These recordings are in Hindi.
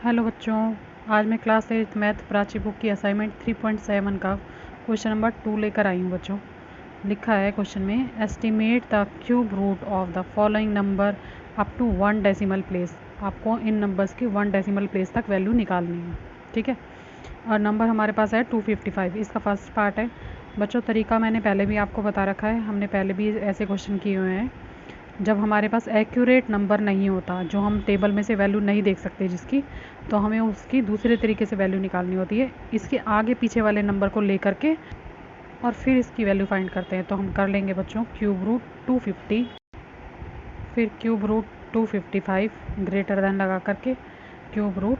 हेलो बच्चों, आज मैं क्लास 8 मैथ प्राची बुक की असाइनमेंट 3.7 का क्वेश्चन नंबर 2 लेकर आई हूँ बच्चों। लिखा है क्वेश्चन में, estimate the cube root of the following number up to 1 decimal place. आपको इन नंबर्स की 1 डेसिमल प्लेस तक वैल्यू निकालनी है, ठीक है। और नंबर हमारे पास है 255। इसका फर्स्ट पार्ट है बच्चों। तरीका मैंने पहले भी आपको बता रखा है, हमने पहले भी ऐसे क्वेश्चन किए हुए हैं। जब हमारे पास एक्यूरेट नंबर नहीं होता, जो हम टेबल में से वैल्यू नहीं देख सकते जिसकी, तो हमें उसकी दूसरे तरीके से वैल्यू निकालनी होती है। इसके आगे पीछे वाले नंबर को लेकर के और फिर इसकी वैल्यू फाइंड करते हैं। तो हम कर लेंगे बच्चों क्यूब रूट 250, फिर क्यूब रूट 255 ग्रेटर देन लगा करके क्यूब रूट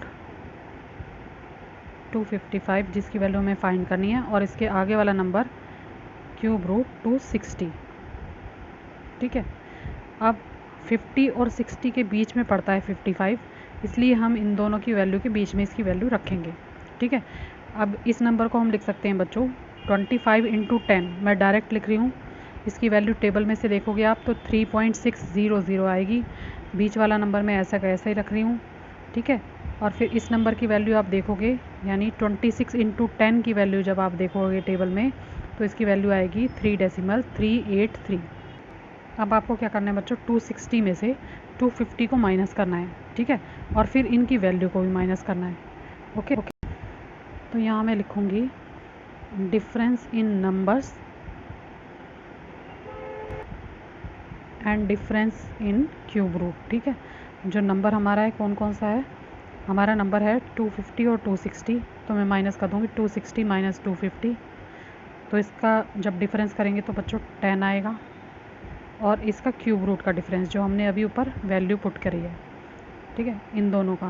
255 जिसकी वैल्यू हमें फाइंड करनी है, और इसके आगे वाला नंबर क्यूब रूट 260, ठीक है। अब 50 और 60 के बीच में पड़ता है 55, इसलिए हम इन दोनों की वैल्यू के बीच में इसकी वैल्यू रखेंगे, ठीक है। अब इस नंबर को हम लिख सकते हैं बच्चों 25 इंटू 10। मैं डायरेक्ट लिख रही हूँ, इसकी वैल्यू टेबल में से देखोगे आप तो 3.600 आएगी। बीच वाला नंबर मैं ऐसा का ऐसा ही रख रही हूँ, ठीक है। और फिर इस नंबर की वैल्यू आप देखोगे, यानी 26 इंटू 10 की वैल्यू जब आप देखोगे टेबल में, तो इसकी वैल्यू आएगी 3.383। अब आपको क्या करना है बच्चों, 260 में से 250 को माइनस करना है, ठीक है। और फिर इनकी वैल्यू को भी माइनस करना है, ओके। तो यहाँ मैं लिखूँगी difference in numbers and difference in cube root, ठीक है। जो नंबर हमारा है कौन कौन सा है, हमारा नंबर है 250 और 260, तो मैं माइनस कर दूँगी 260 माइनस 250। तो इसका जब डिफरेंस करेंगे तो बच्चों 10 आएगा, और इसका क्यूब रूट का डिफरेंस जो हमने अभी ऊपर वैल्यू पुट करी है, ठीक है, इन दोनों का।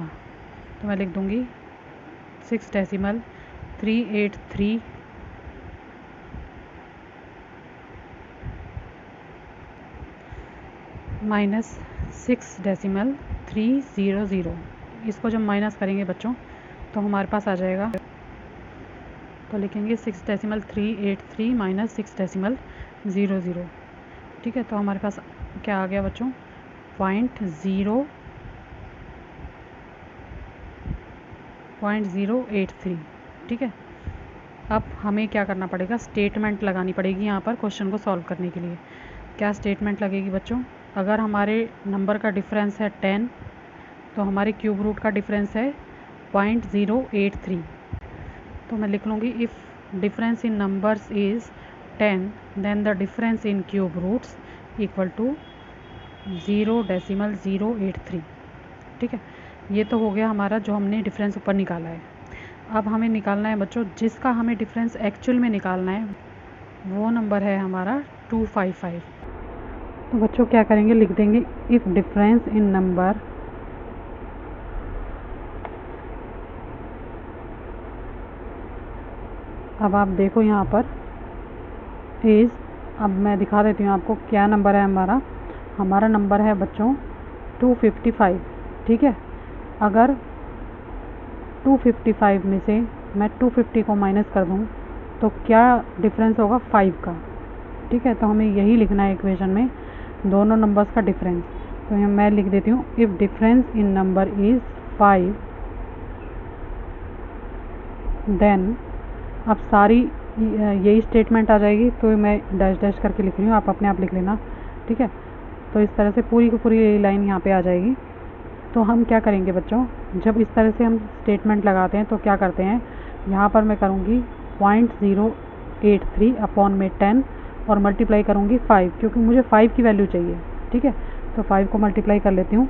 तो मैं लिख दूँगी 6.383 माइनस 6.300। इसको जब माइनस करेंगे बच्चों तो हमारे पास आ जाएगा, तो लिखेंगे 6.383 माइनस 6.00, ठीक है। तो हमारे पास क्या आ गया बच्चों, 0.083, ठीक है। अब हमें क्या करना पड़ेगा, स्टेटमेंट लगानी पड़ेगी यहाँ पर क्वेश्चन को सॉल्व करने के लिए। क्या स्टेटमेंट लगेगी बच्चों, अगर हमारे नंबर का डिफरेंस है 10, तो हमारे क्यूब रूट का डिफरेंस है 0.083। तो मैं लिख लूँगी if difference in numbers is 10 then the difference in cube roots equal to 0.083, ठीक है। ये तो हो गया हमारा जो हमने डिफरेंस ऊपर निकाला है। अब हमें निकालना है बच्चों, जिसका हमें डिफरेंस एक्चुअल में निकालना है, वो नंबर है हमारा 255। तो बच्चों क्या करेंगे, लिख देंगे इफ़ डिफरेंस इन नंबर अब आप देखो यहाँ पर इज़, अब मैं दिखा देती हूँ आपको क्या नंबर है हमारा। हमारा नंबर है बच्चों 255, ठीक है। अगर 255 में से मैं 250 को माइनस कर दूँ तो क्या डिफरेंस होगा 5 का, ठीक है। तो हमें यही लिखना है इक्वेशन में, दोनों नंबर्स का डिफरेंस। तो मैं लिख देती हूँ if difference in number is 5 then, अब सारी यही स्टेटमेंट आ जाएगी, तो मैं डैश डैश करके लिख रही हूँ, आप अपने आप लिख लेना, ठीक है। तो इस तरह से पूरी की पूरी लाइन यहाँ पे आ जाएगी। तो हम क्या करेंगे बच्चों, जब इस तरह से हम स्टेटमेंट लगाते हैं तो क्या करते हैं, यहाँ पर मैं करूँगी 0.083 अपॉन में 10 और मल्टीप्लाई करूँगी 5, क्योंकि मुझे 5 की वैल्यू चाहिए, ठीक है। तो 5 को मल्टीप्लाई कर लेती हूँ,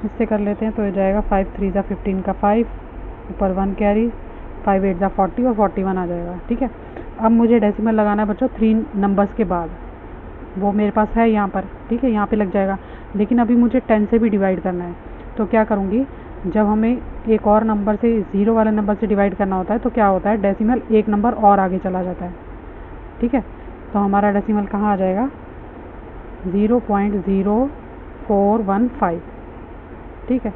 इससे कर लेते हैं, तो हो जाएगा 5 3 ज़ा 15 का 5, ऊपर 1 कैरी, 5 8 ज़ा 40 और 41 आ जाएगा, ठीक है। अब मुझे डेसिमल लगाना है बच्चों 3 नंबर्स के बाद, वो मेरे पास है यहाँ पर, ठीक है, यहाँ पे लग जाएगा। लेकिन अभी मुझे 10 से भी डिवाइड करना है, तो क्या करूँगी, जब हमें एक और नंबर से, ज़ीरो वाले नंबर से डिवाइड करना होता है, तो क्या होता है, डेसिमल एक नंबर और आगे चला जाता है, ठीक है। तो हमारा डेसिमल कहाँ आ जाएगा, 0.0415, ठीक है।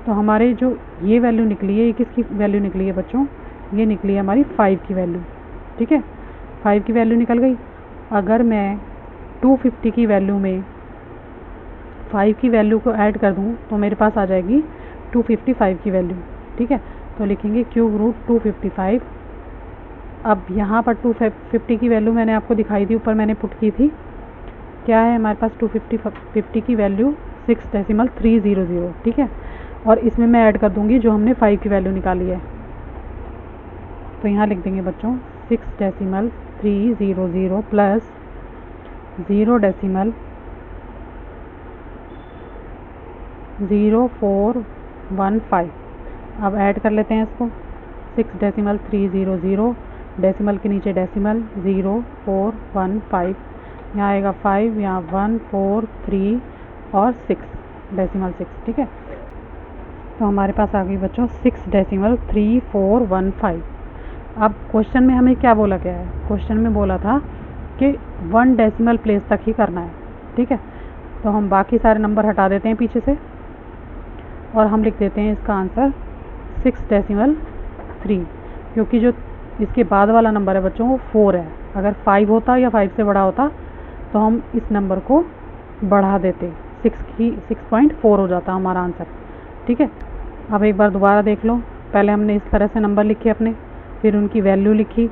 तो हमारे जो ये वैल्यू निकली है, ये किसकी वैल्यू निकली है बच्चों, ये निकली है हमारी 5 की वैल्यू, ठीक है। 5 की वैल्यू निकल गई। अगर मैं 250 की वैल्यू में 5 की वैल्यू को ऐड कर दूं तो मेरे पास आ जाएगी 255 की वैल्यू। ठीक है, तो लिखेंगे क्यूब रूट 255। अब यहाँ पर 250 की वैल्यू मैंने आपको दिखाई थी, ऊपर मैंने पुट की थी। क्या है हमारे पास 250 की वैल्यू 6.300। ठीक है, और इसमें मैं ऐड कर दूंगी जो हमने 5 की वैल्यू निकाली है। तो यहाँ लिख देंगे बच्चों 6.300 प्लस 0.0415। अब ऐड कर लेते हैं इसको। 6.300, डेसिमल के नीचे डेसिमल 0415, यहाँ आएगा 5, यहाँ 1 4 3 और 6 डेसिमल 6। ठीक है, तो हमारे पास आ गई बच्चों 6.3415। अब क्वेश्चन में हमें क्या बोला गया है? क्वेश्चन में बोला था कि 1 डेसिमल प्लेस तक ही करना है। ठीक है, तो हम बाकी सारे नंबर हटा देते हैं पीछे से और हम लिख देते हैं इसका आंसर 6.3, क्योंकि जो इसके बाद वाला नंबर है बच्चों वो 4 है। अगर 5 होता या 5 से बड़ा होता तो हम इस नंबर को बढ़ा देते, 6.4 हो जाता हमारा आंसर। ठीक है, अब एक बार दोबारा देख लो। पहले हमने इस तरह से नंबर लिखे अपने, फिर उनकी वैल्यू लिखी,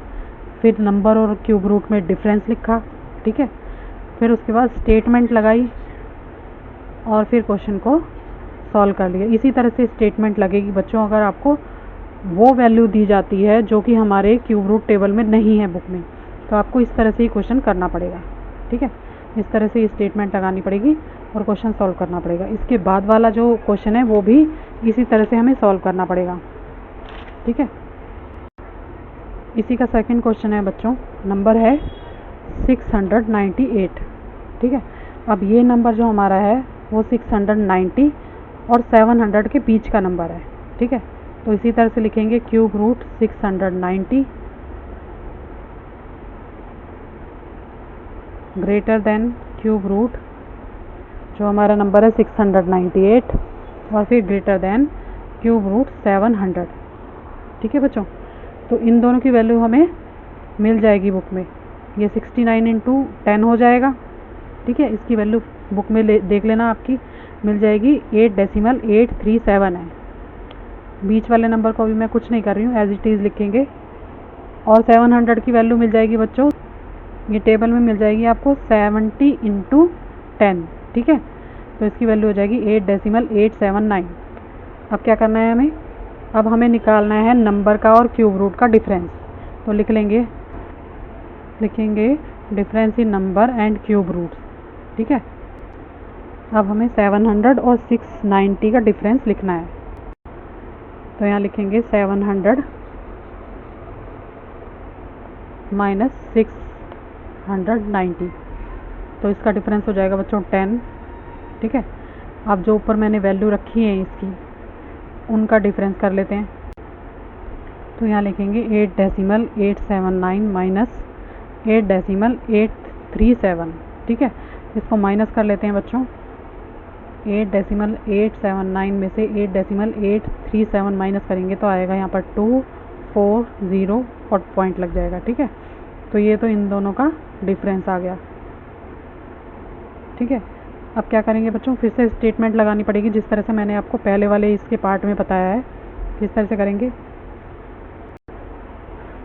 फिर नंबर और क्यूब रूट में डिफरेंस लिखा। ठीक है, फिर उसके बाद स्टेटमेंट लगाई और फिर क्वेश्चन को सॉल्व कर लिया। इसी तरह से स्टेटमेंट लगेगी बच्चों अगर आपको वो वैल्यू दी जाती है जो कि हमारे क्यूब रूट टेबल में नहीं है बुक में, तो आपको इस तरह से ही क्वेश्चन करना पड़ेगा। ठीक है, इस तरह से स्टेटमेंट लगानी पड़ेगी और क्वेश्चन सॉल्व करना पड़ेगा। इसके बाद वाला जो क्वेश्चन है वो भी इसी तरह से हमें सॉल्व करना पड़ेगा। ठीक है, इसी का सेकंड क्वेश्चन है बच्चों, नंबर है 698। ठीक है, अब ये नंबर जो हमारा है वो 690 और 700 के बीच का नंबर है। ठीक है, तो इसी तरह से लिखेंगे cube root 690 greater than cube root जो हमारा नंबर है 698 और फिर ग्रेटर देन क्यूब रूट 700। ठीक है बच्चों, तो इन दोनों की वैल्यू हमें मिल जाएगी बुक में। ये 69 इंटू 10 हो जाएगा। ठीक है, इसकी वैल्यू बुक में देख लेना, आपकी मिल जाएगी 8.837 है। बीच वाले नंबर को अभी मैं कुछ नहीं कर रही हूँ, एज इट इज़ लिखेंगे। और 700 की वैल्यू मिल जाएगी बच्चों, ये टेबल में मिल जाएगी आपको 70 इंटू 10। ठीक है, तो इसकी वैल्यू हो जाएगी 8.879। अब क्या करना है हमें? अब हमें निकालना है नंबर का और क्यूब रूट का डिफरेंस। तो लिखेंगे difference in number and cube root. ठीक है, अब हमें 700 और 690 का डिफरेंस लिखना है। तो यहाँ लिखेंगे 700 माइनस 690, तो इसका डिफरेंस हो जाएगा बच्चों 10। ठीक है, अब जो ऊपर मैंने वैल्यू रखी है इसकी उनका डिफरेंस कर लेते हैं। तो यहाँ लिखेंगे 8.879 माइनस 8.837। ठीक है, इसको माइनस कर लेते हैं बच्चों। 8.879 में से 8.837 माइनस करेंगे तो आएगा यहाँ पर 240 और पॉइंट लग जाएगा। ठीक है, तो ये तो इन दोनों का डिफरेंस आ गया। ठीक है, अब क्या करेंगे बच्चों? फिर से स्टेटमेंट लगानी पड़ेगी जिस तरह से मैंने आपको पहले वाले इसके पार्ट में बताया है। किस तरह से करेंगे?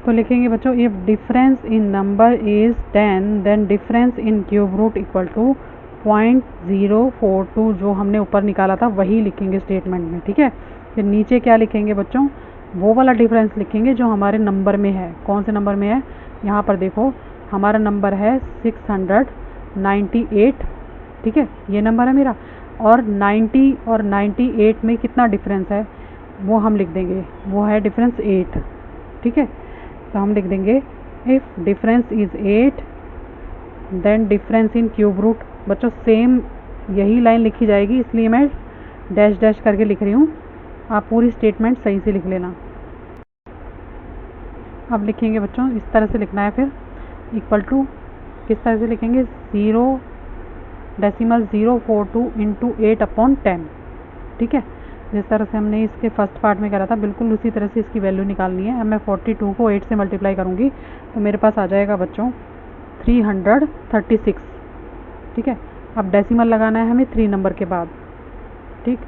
तो लिखेंगे बच्चों if difference in number is 10 then difference in cube root equal to 0.042। जो हमने ऊपर निकाला था वही लिखेंगे स्टेटमेंट में। ठीक है, फिर नीचे क्या लिखेंगे बच्चों? वो वाला डिफरेंस लिखेंगे जो हमारे नंबर में है। कौन से नंबर में है? यहाँ पर देखो, हमारा नंबर है 698। ठीक है, ये नंबर है मेरा, और 90 और 98 में कितना डिफरेंस है वो हम लिख देंगे, वो है डिफरेंस 8। ठीक है, तो हम लिख देंगे if difference is 8 then difference in cube root. बच्चों सेम यही लाइन लिखी जाएगी, इसलिए मैं डैश डैश करके लिख रही हूँ, आप पूरी स्टेटमेंट सही से लिख लेना। अब लिखेंगे बच्चों, इस तरह से लिखना है, फिर इक्वल टू किस तरह से लिखेंगे? 0.042 इंटू 8/10। ठीक है, जिस तरह से हमने इसके फर्स्ट पार्ट में करा था बिल्कुल उसी तरह से इसकी वैल्यू निकालनी है। अब मैं 42 को 8 से मल्टीप्लाई करूँगी तो मेरे पास आ जाएगा बच्चों 336। ठीक है, अब डेसिमल लगाना है हमें 3 नंबर के बाद। ठीक,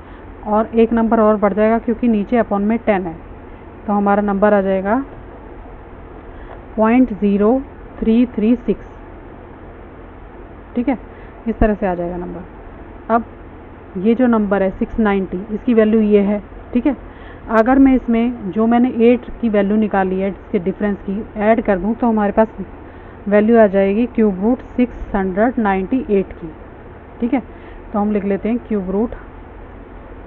और एक नंबर और बढ़ जाएगा क्योंकि नीचे अपॉन में 10 है, तो हमारा नंबर आ जाएगा 0.0336। ठीक है, इस तरह से आ जाएगा नंबर। अब ये जो नंबर है 690, इसकी वैल्यू ये है। ठीक है, अगर मैं इसमें जो मैंने 8 की वैल्यू निकाली है इसके डिफरेंस की ऐड कर दूं तो हमारे पास वैल्यू आ जाएगी क्यूब रूट 698 की। ठीक है, तो हम लिख लेते हैं क्यूब रूट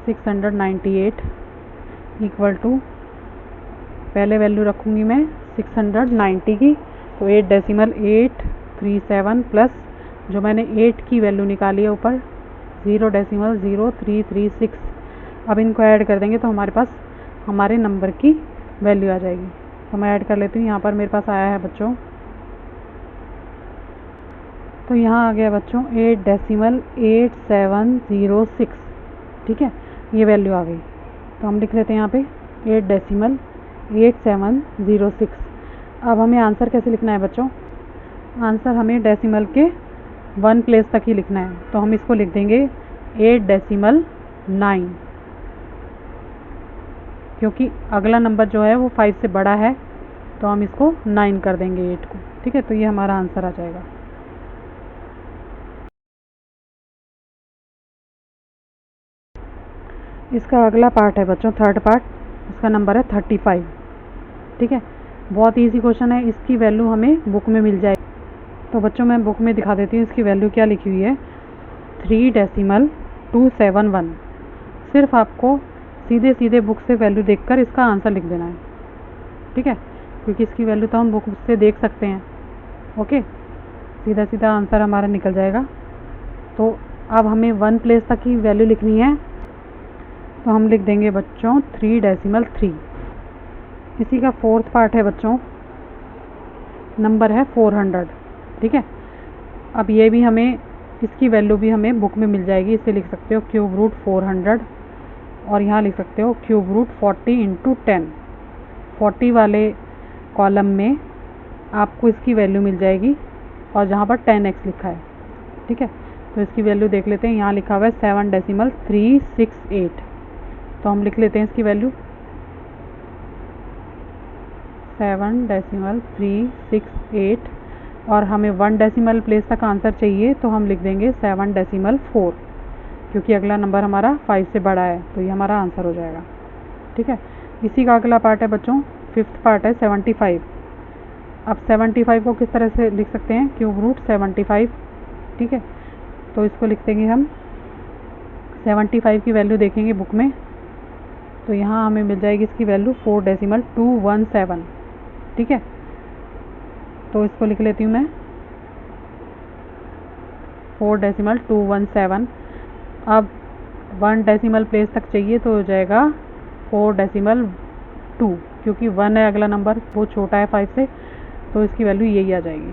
698 इक्वल टू, पहले वैल्यू रखूँगी मैं 690 की, तो 8.837 प्लस जो मैंने 8 की वैल्यू निकाली है ऊपर 0.0336। अब इनको ऐड कर देंगे तो हमारे पास हमारे नंबर की वैल्यू आ जाएगी। तो मैं ऐड कर लेती हूँ। यहाँ पर मेरे पास आया है बच्चों, तो यहाँ आ गया बच्चों 8.8706। ठीक है, ये वैल्यू आ गई। तो हम लिख लेते हैं यहाँ पे 8.8706। अब हमें आंसर कैसे लिखना है बच्चों? आंसर हमें डेसिमल के 1 प्लेस तक ही लिखना है, तो हम इसको लिख देंगे 8.9, क्योंकि अगला नंबर जो है वो 5 से बड़ा है, तो हम इसको 9 कर देंगे 8 को। ठीक है, तो ये हमारा आंसर आ जाएगा। इसका अगला पार्ट है बच्चों, थर्ड पार्ट, इसका नंबर है 35। ठीक है, बहुत इजी क्वेश्चन है, इसकी वैल्यू हमें बुक में मिल जाएगी। तो बच्चों मैं बुक में दिखा देती हूँ इसकी वैल्यू क्या लिखी हुई है, 3.271। सिर्फ आपको सीधे सीधे बुक से वैल्यू देखकर इसका आंसर लिख देना है। ठीक है, क्योंकि इसकी वैल्यू तो हम बुक से देख सकते हैं। ओके, सीधा सीधा आंसर हमारा निकल जाएगा। तो अब हमें 1 प्लेस तक की वैल्यू लिखनी है, तो हम लिख देंगे बच्चों 3.3। इसी का फोर्थ पार्ट है बच्चों, नंबर है 400। ठीक है, अब ये भी हमें, इसकी वैल्यू भी हमें बुक में मिल जाएगी। इसे लिख सकते हो क्यूब रूट 400, और यहाँ लिख सकते हो क्यूब रूट 40 × 10। 40 वाले कॉलम में आपको इसकी वैल्यू मिल जाएगी, और जहाँ पर 10x लिखा है। ठीक है, तो इसकी वैल्यू देख लेते हैं। यहाँ लिखा हुआ है 7.368, तो हम लिख लेते हैं इसकी वैल्यू 7.368, और हमें 1 डेसिमल प्लेस तक आंसर चाहिए, तो हम लिख देंगे 7.4, क्योंकि अगला नंबर हमारा 5 से बड़ा है, तो ये हमारा आंसर हो जाएगा। ठीक है, इसी का अगला पार्ट है बच्चों, फिफ्थ पार्ट है 75। अब 75 को किस तरह से लिख सकते हैं, क्यूब रूट 75। ठीक है, तो इसको लिख देंगे हम, 75 की वैल्यू देखेंगे बुक में, तो यहाँ हमें मिल जाएगी इसकी वैल्यू 4.217। ठीक है, तो इसको लिख लेती हूँ मैं 4.217। अब 1 डेसिमल प्लेस तक चाहिए, तो हो जाएगा 4.2, क्योंकि 1 है अगला नंबर, वो छोटा है 5 से, तो इसकी वैल्यू यही आ जाएगी।